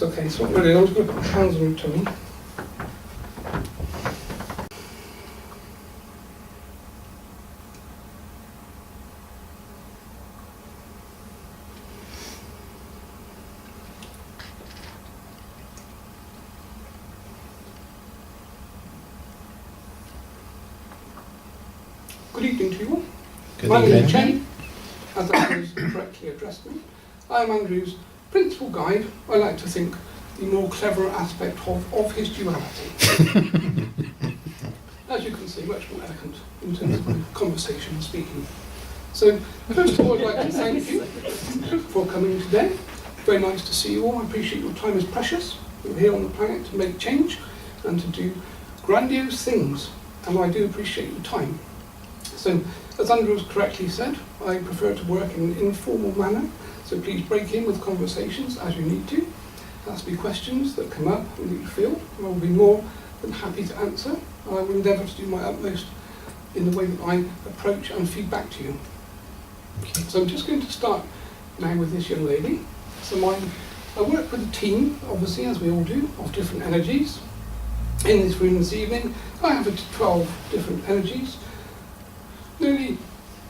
It's okay, it's not really, I'm just going to put my hands on your tummy. Good evening to you all. My name is Chen, as Andrew's correctly addressed me. I am Andrew's principal guide. I like to think the more clever aspect of his duality. As you can see, much more elegant in terms of my conversation and speaking. So, first of all, I'd like to thank you for coming today. Very nice to see you all. I appreciate your time is precious. You're here on the planet to make change and to do grandiose things. And I do appreciate your time. So, as Andrew has correctly said, I prefer to work in an informal manner, so please break in with conversations as you need to. There has to be questions that come up and that you feel, and I will be more than happy to answer. I will endeavour to do my utmost in the way that I approach and feed back to you. Okay. So I'm just going to start now with this young lady. So I work with a team, obviously, as we all do, of different energies. In this room this evening, I have 12 different energies. Nearly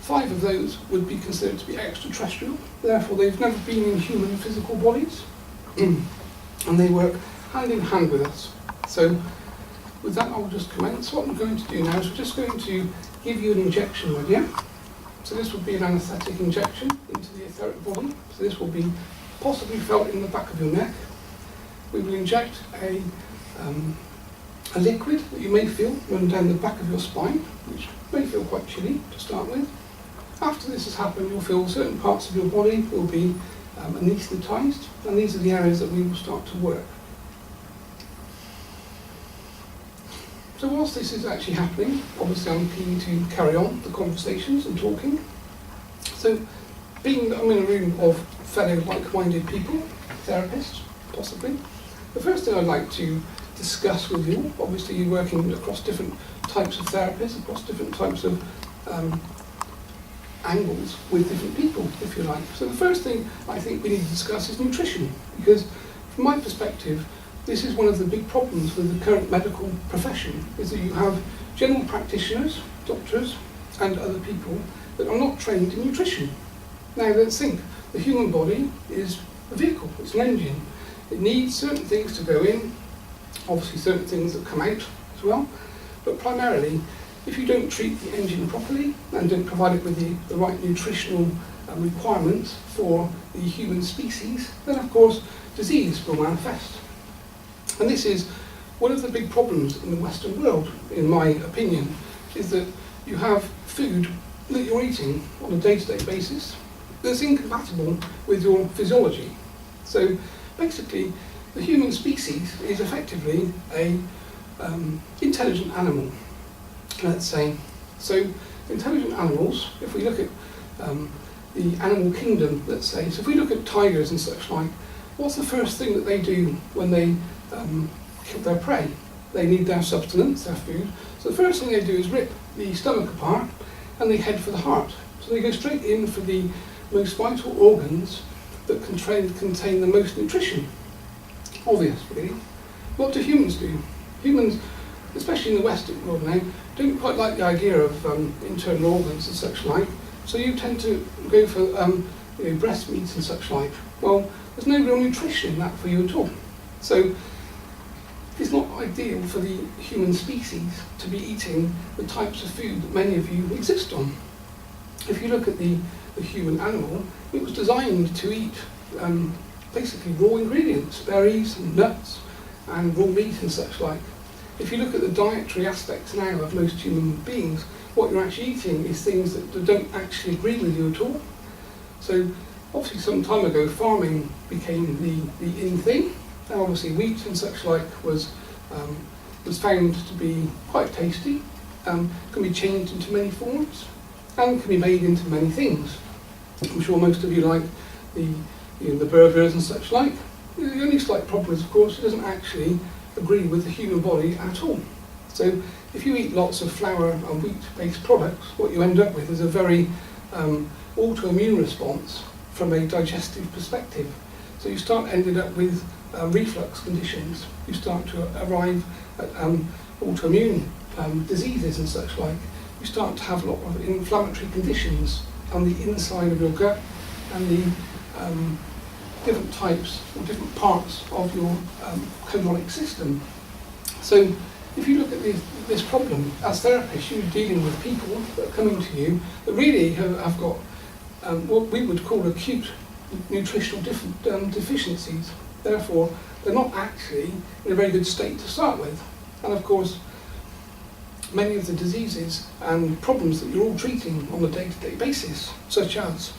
5 of those would be considered to be extraterrestrial, therefore they've never been in human physical bodies, and they work hand in hand with us. So with that I'll just commence. What I'm going to do now is we're just going to give you an injection, my dear. So this would be an anaesthetic injection into the etheric body, so this will be possibly felt in the back of your neck. We will inject a liquid that you may feel run down the back of your spine, which may feel quite chilly to start with. After this has happened, you'll feel certain parts of your body will be anaesthetised, and these are the areas that we will start to work. So whilst this is actually happening, obviously I'm keen to carry on the conversations and talking. So being that I'm in a room of fellow like-minded people, therapists possibly, the first thing I'd like to discuss with you, obviously you're working across different types of therapists, across different types of angles with different people, if you like. So the first thing I think we need to discuss is nutrition, because from my perspective, this is one of the big problems with the current medical profession, is that you have general practitioners, doctors, and other people that are not trained in nutrition. Now let's think, the human body is a vehicle, it's an engine. It needs certain things to go in, obviously certain things that come out as well, but primarily, if you don't treat the engine properly and don't provide it with the right nutritional requirements for the human species, then of course disease will manifest. And this is one of the big problems in the Western world, in my opinion, is that you have food that you're eating on a day-to-day basis that's incompatible with your physiology. So basically, the human species is effectively a intelligent animal, let's say. So intelligent animals, if we look at the animal kingdom, let's say, so if we look at tigers and such like, what's the first thing that they do when they kill their prey? They need their substance, their food. So the first thing they do is rip the stomach apart and they head for the heart. So they go straight in for the most vital organs that contain the most nutrition. Obvious, really. What do humans do? Humans, especially in the Western world now, don't quite like the idea of internal organs and such like, so you tend to go for breast meats and such like. Well, there's no real nutrition in that for you at all. So it's not ideal for the human species to be eating the types of food that many of you exist on. If you look at the human animal, it was designed to eat basically raw ingredients, berries and nuts and raw meat and such like. If you look at the dietary aspects now of most human beings, what you're actually eating is things that don't actually agree with you at all. So obviously some time ago farming became the in thing, and obviously wheat and such like was found to be quite tasty, can be changed into many forms and can be made into many things. I'm sure most of you like the burgers and such like. The only slight problem is, of course, it doesn't actually agree with the human body at all. So if you eat lots of flour and wheat-based products, what you end up with is a very autoimmune response from a digestive perspective. So you start ending up with reflux conditions. You start to arrive at autoimmune diseases and such like. You start to have a lot of inflammatory conditions on the inside of your gut and the different types or different parts of your colonic system. So if you look at this problem, as therapists, you're dealing with people that are coming to you that really have got what we would call acute nutritional deficiencies. Therefore, they're not actually in a very good state to start with. And of course, many of the diseases and problems that you're all treating on a day-to-day basis, such as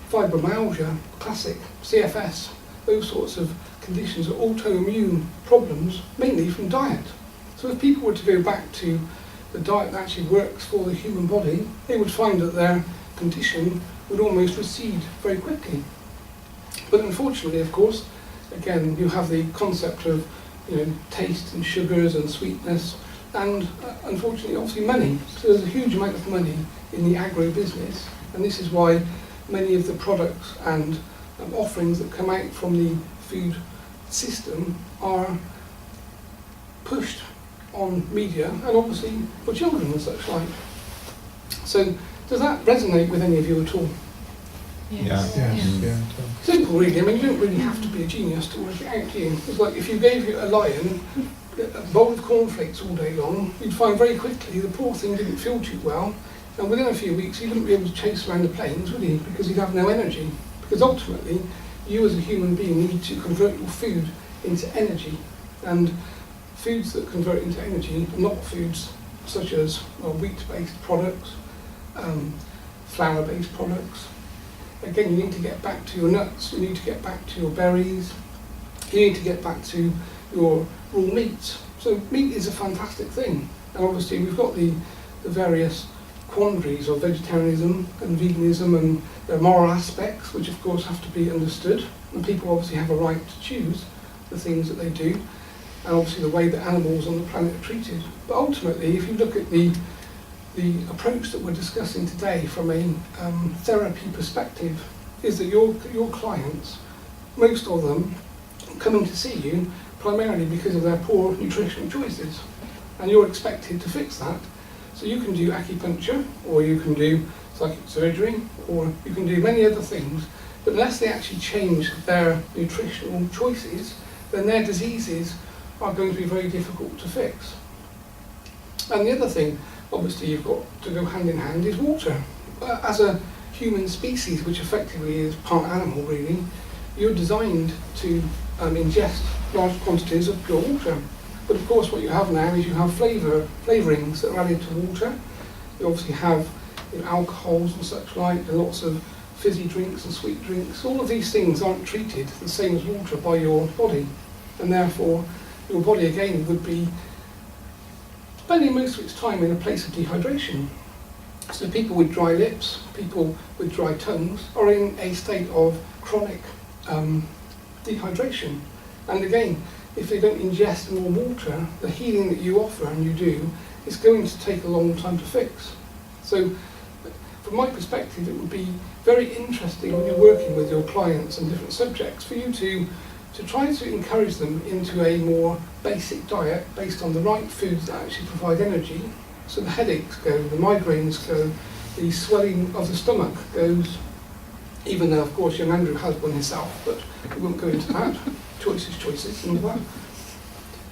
fibromyalgia, classic, CFS, those sorts of conditions are autoimmune problems, mainly from diet. So if people were to go back to the diet that actually works for the human body, they would find that their condition would almost recede very quickly. But unfortunately, of course, again, you have the concept of taste and sugars and sweetness, and unfortunately, obviously money. So there's a huge amount of money in the agro-business, and this is why many of the products and offerings that come out from the food system are pushed on media and obviously for children and such like. So does that resonate with any of you at all? Yes. Yeah. Simple really, I mean you don't really have to be a genius to work it out, do you? It's like if you gave a lion a bowl of cornflakes all day long, you'd find very quickly the poor thing didn't feel too well, and within a few weeks he wouldn't be able to chase around the plains, would he? Because he'd have no energy. Because ultimately, you as a human being need to convert your food into energy, and foods that convert into energy are not foods such as wheat-based products, flour-based products. Again, you need to get back to your nuts, you need to get back to your berries, you need to get back to your raw meats. So meat is a fantastic thing, and obviously we've got the various quandaries of vegetarianism and veganism and their moral aspects, which of course have to be understood, and people obviously have a right to choose the things that they do, and obviously the way that animals on the planet are treated. But ultimately, if you look at the approach that we're discussing today from a therapy perspective, is that your clients, most of them, coming to see you primarily because of their poor nutritional choices, and you're expected to fix that. So you can do acupuncture, or you can do psychic surgery, or you can do many other things, but unless they actually change their nutritional choices, then their diseases are going to be very difficult to fix. And the other thing, obviously, you've got to go hand in hand is water. As a human species, which effectively is part animal really, you're designed to ingest large quantities of pure water. But of course what you have now is you have flavourings that are added to water. You obviously have alcohols and such like, and lots of fizzy drinks and sweet drinks. All of these things aren't treated the same as water by your body, and therefore your body again would be spending most of its time in a place of dehydration. So people with dry lips, people with dry tongues are in a state of chronic dehydration. And again, if they don't ingest more water, the healing that you offer and you do is going to take a long time to fix. So from my perspective, it would be very interesting when you're working with your clients and different subjects for you to try to encourage them into a more basic diet based on the right foods that actually provide energy. So the headaches go, the migraines go, the swelling of the stomach goes, even though of course young Andrew has one himself, but we won't go into that. Choices and all that.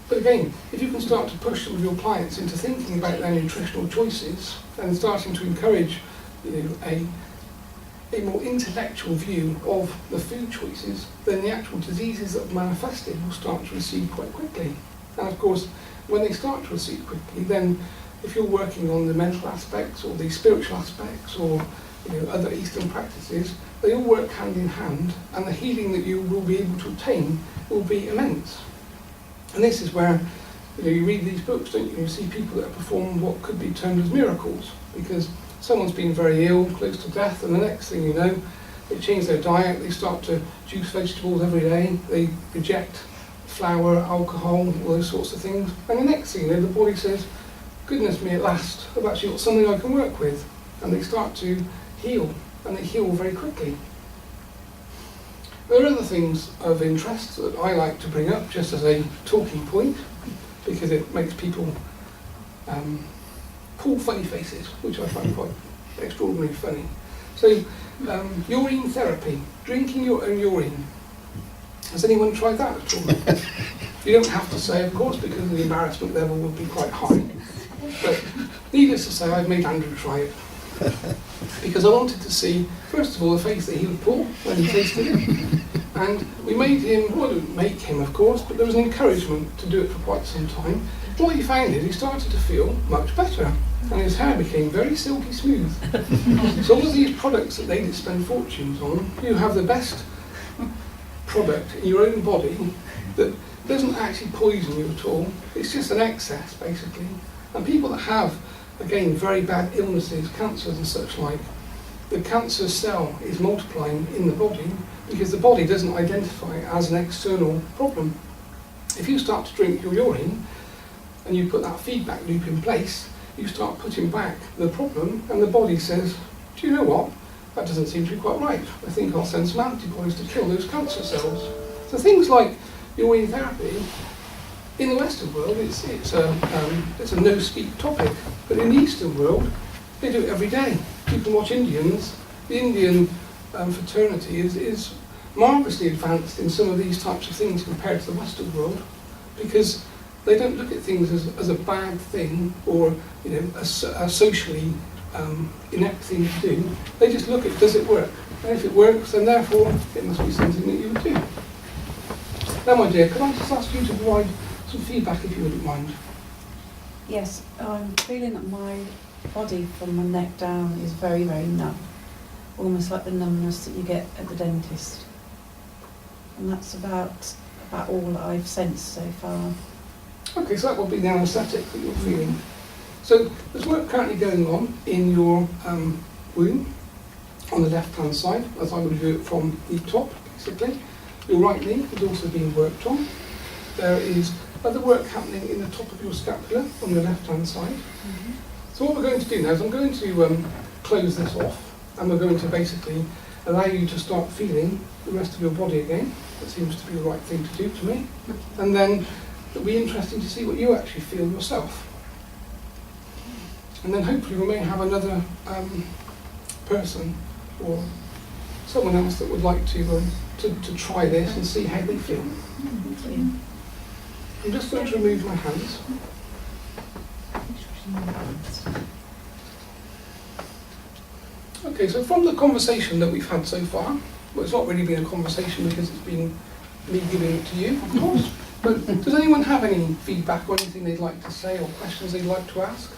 But again, if you can start to push some of your clients into thinking about their nutritional choices and starting to encourage a more intellectual view of the food choices, then the actual diseases that are manifested will start to recede quite quickly. And of course, when they start to recede quickly, then if you're working on the mental aspects or the spiritual aspects or other Eastern practices, they all work hand in hand, and the healing that you will be able to obtain will be immense. And this is where you read these books, don't you? You see people that perform what could be termed as miracles, because someone's been very ill, close to death, and the next thing you know, they change their diet, they start to juice vegetables every day, they reject flour, alcohol, all those sorts of things, and the next thing you know, the body says, goodness me, at last, I've actually got something I can work with, and they start to heal, and they heal very quickly. There are other things of interest that I like to bring up just as a talking point, because it makes people pull funny faces, which I find quite extraordinarily funny. So, urine therapy, drinking your own urine. Has anyone tried that at all? You don't have to say, of course, because the embarrassment level would be quite high. But needless to say, I've made Andrew try it. Because I wanted to see, first of all, the face that he would pull when he tasted it. And we made him, well, we didn't make him, of course, but there was an encouragement to do it for quite some time. And what he found is he started to feel much better, and his hair became very silky smooth. So all of these products that they spend fortunes on, you have the best product in your own body that doesn't actually poison you at all. It's just an excess, basically. And people that have, again, very bad illnesses, cancers and such like, the cancer cell is multiplying in the body because the body doesn't identify it as an external problem. If you start to drink your urine and you put that feedback loop in place, you start putting back the problem, and the body says, do you know what? That doesn't seem to be quite right. I think I'll send some antibodies to kill those cancer cells. So things like urine therapy, in the Western world, it's a no-speak topic, but in the Eastern world, they do it every day. You can watch Indians. The Indian fraternity is marvellously advanced in some of these types of things compared to the Western world, because they don't look at things as a bad thing or a socially inept thing to do. They just look at, does it work? And if it works, then therefore it must be something that you would do. Now, my dear, could I just ask you to provide some feedback if you wouldn't mind? Yes, I'm feeling that my body from my neck down is very, very numb. Almost like the numbness that you get at the dentist. And that's about all that I've sensed so far. Okay, so that will be the anaesthetic that you're feeling. So there's work currently going on in your wound on the left-hand side, as I would view it from the top, basically. Your right knee is also being worked on. There is other work happening in the top of your scapula on your left-hand side. Mm-hmm. So what we're going to do now is I'm going to close this off, and we're going to basically allow you to start feeling the rest of your body again. That seems to be the right thing to do to me. And then it'll be interesting to see what you actually feel yourself. And then hopefully we may have another person or someone else that would like to try this and see how they feel. I'm just going to remove my hands. Okay, so from the conversation that we've had so far, well, it's not really been a conversation because it's been me giving it to you, of course, but does anyone have any feedback or anything they'd like to say or questions they'd like to ask?